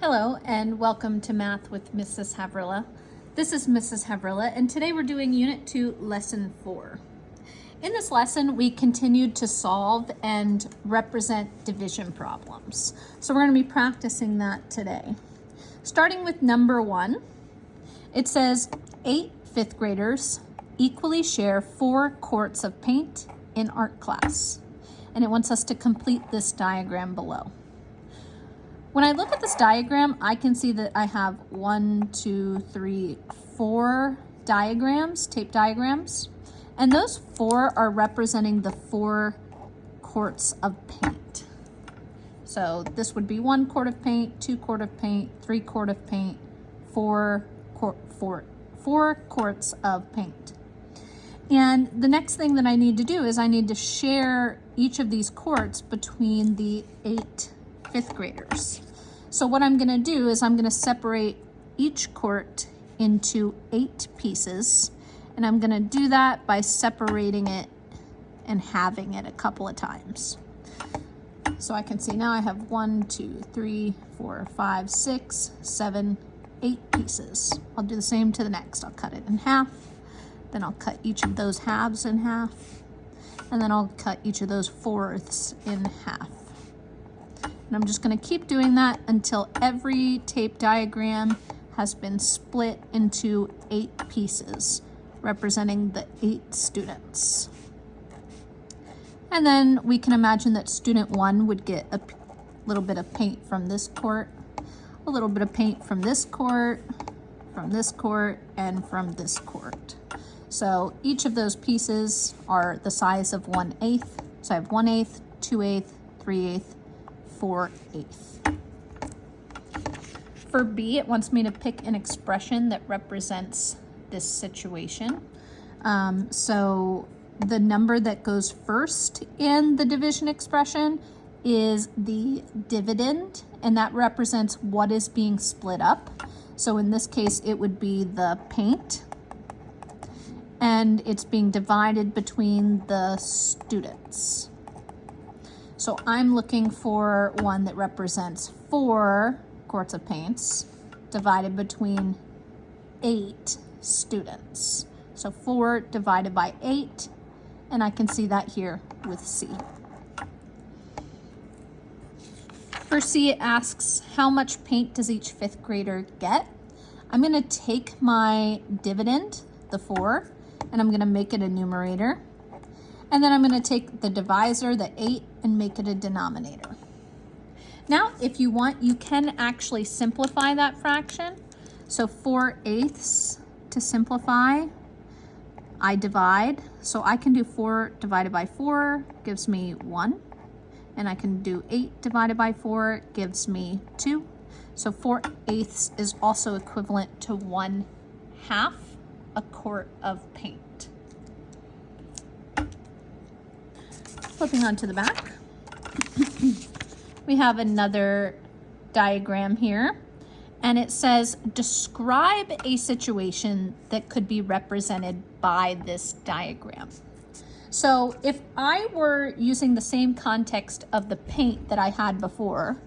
Hello and welcome to Math with Mrs. Havrilla. This is Mrs. Havrilla and today we're doing Unit 2, Lesson 4. In this lesson, we continued to solve and represent division problems. So we're going to be practicing that today. Starting with number 1, it says 8 fifth graders equally share 4 quarts of paint in art class. And it wants us to complete this diagram below. When I look at this diagram, I can see that I have 4 diagrams, tape diagrams, and those 4 are representing the 4 quarts of paint. So this would be 1 quart of paint, 2 quart of paint, 3 quart of paint, 4 quarts of paint. And the next thing that I need to do is I need to share each of these quarts between the 8 fifth graders. So what I'm going to do is I'm going to separate each quart into 8 pieces, and I'm going to do that by separating it and halving it a couple of times. So I can see now I have 1, 2, 3, 4, 5, 6, 7, 8 pieces. I'll do the same to the next. I'll cut it in half, then I'll cut each of those halves in half, and then I'll cut each of those fourths in half. And I'm just going to keep doing that until every tape diagram has been split into 8 pieces, representing the 8 students. And then we can imagine that student 1 would get a little bit of paint from this quart, a little bit of paint from this quart, and from this quart. So each of those pieces are the size of 1/8. So I have 1/8, 2/8, 3/8, 4/8. For B, it wants me to pick an expression that represents this situation. So the number that goes first in the division expression is the dividend, and that represents what is being split up. So in this case, it would be the paint, and it's being divided between the students. So I'm looking for one that represents 4 quarts of paints divided between 8 students. So 4 divided by 8, and I can see that here with C. For C, it asks how much paint does each 5th grader get? I'm going to take my dividend, the 4, and I'm going to make it a numerator. And then I'm going to take the divisor, the 8, and make it a denominator. Now, if you want, you can actually simplify that fraction. So 4/8 to simplify, I divide. So I can do 4 divided by 4 gives me 1. And I can do 8 divided by 4 gives me 2. So 4/8 is also equivalent to 1/2 a quart of paint. Flipping onto the back, we have another diagram here, and it says, describe a situation that could be represented by this diagram. So if I were using the same context of the paint that I had before,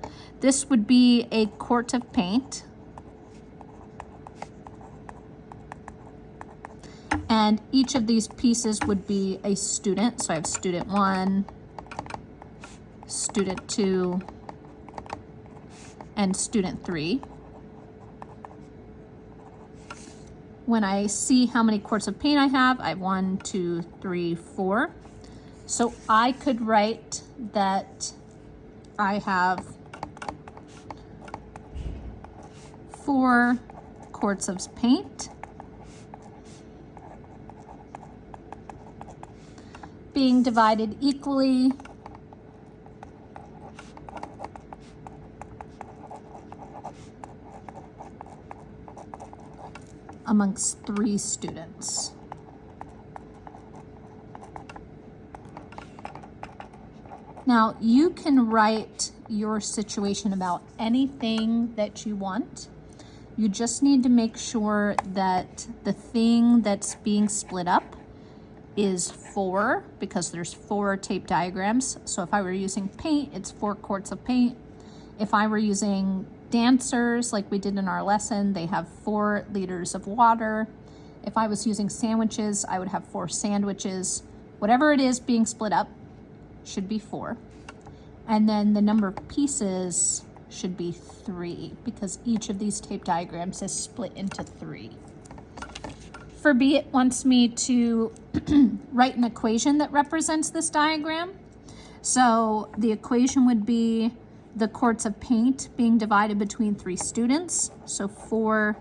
this would be a quart of paint. And each of these pieces would be a student. So I have student 1, student 2, and student 3. When I see how many quarts of paint I have 1, 2, 3, 4. So I could write that I have 4 quarts of paint being divided equally amongst 3 students. Now, you can write your situation about anything that you want. You just need to make sure that the thing that's being split up is 4, because there's 4 tape diagrams. So if I were using paint, it's 4 quarts of paint. If I were using dancers like we did in our lesson, they have 4 liters of water. If I was using sandwiches, I would have 4 sandwiches. Whatever it is being split up should be 4. And then the number of pieces should be 3 because each of these tape diagrams is split into 3. For B, it wants me to write an equation that represents this diagram. So the equation would be the quarts of paint being divided between 3 students. So 4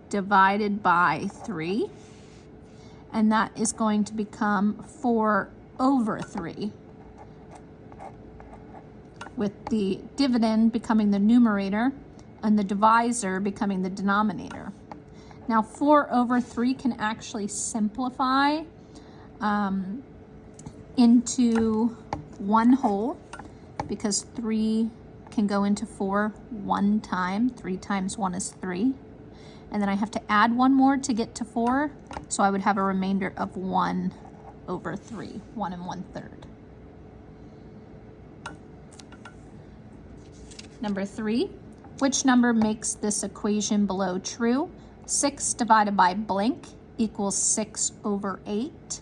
divided by 3. And that is going to become 4 over 3. With the dividend becoming the numerator and the divisor becoming the denominator. Now 4 over 3 can actually simplify into 1 whole because 3 can go into 4 1 time. 3 times 1 is 3. And then I have to add 1 more to get to 4. So I would have a remainder of 1 over 3, 1 1/3. Number 3, which number makes this equation below true? 6 divided by blank equals 6 over 8.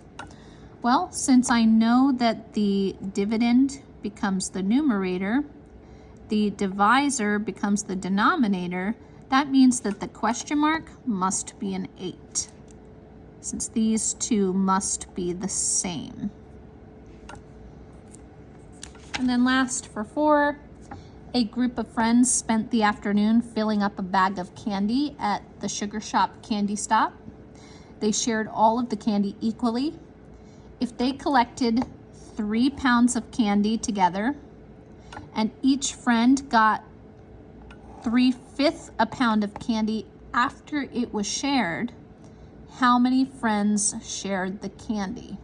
Well, since I know that the dividend becomes the numerator, the divisor becomes the denominator, that means that the question mark must be an 8, since these two must be the same. And then last for 4, a group of friends spent the afternoon filling up a bag of candy at the Sugar Shop Candy Stop. They shared all of the candy equally. If they collected 3 pounds of candy together and each friend got 3/5 a pound of candy after it was shared, how many friends shared the candy?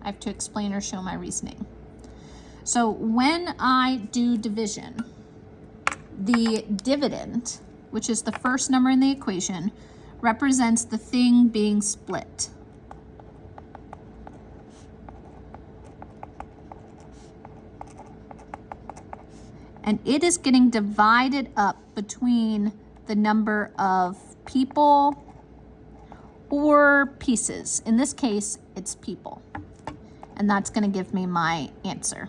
I have to explain or show my reasoning. So when I do division, the dividend, which is the first number in the equation, represents the thing being split. And it is getting divided up between the number of people or pieces. In this case, it's people. And that's going to give me my answer.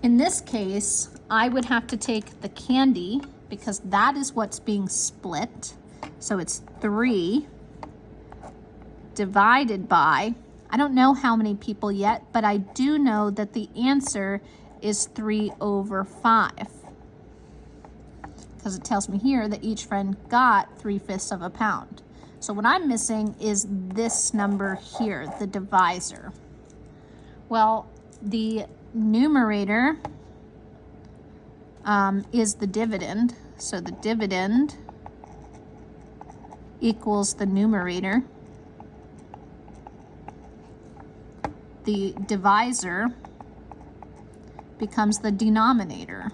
In this case, I would have to take the candy because that is what's being split. So it's 3 divided by, I don't know how many people yet, but I do know that the answer is 3 over 5. Because it tells me here that each friend got 3/5 of a pound. So what I'm missing is this number here, the divisor. Well, the numerator is the dividend. So the dividend equals the numerator. The divisor becomes the denominator,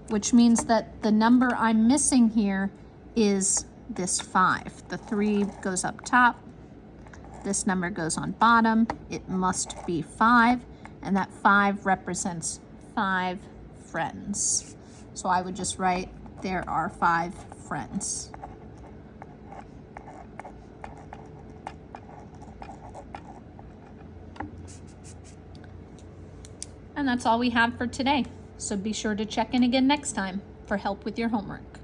which means that the number I'm missing here is this 5. The 3 goes up top. This number goes on bottom. It must be 5, and that 5 represents 5 friends. So I would just write, there are 5 friends. And that's all we have for today. So be sure to check in again next time for help with your homework.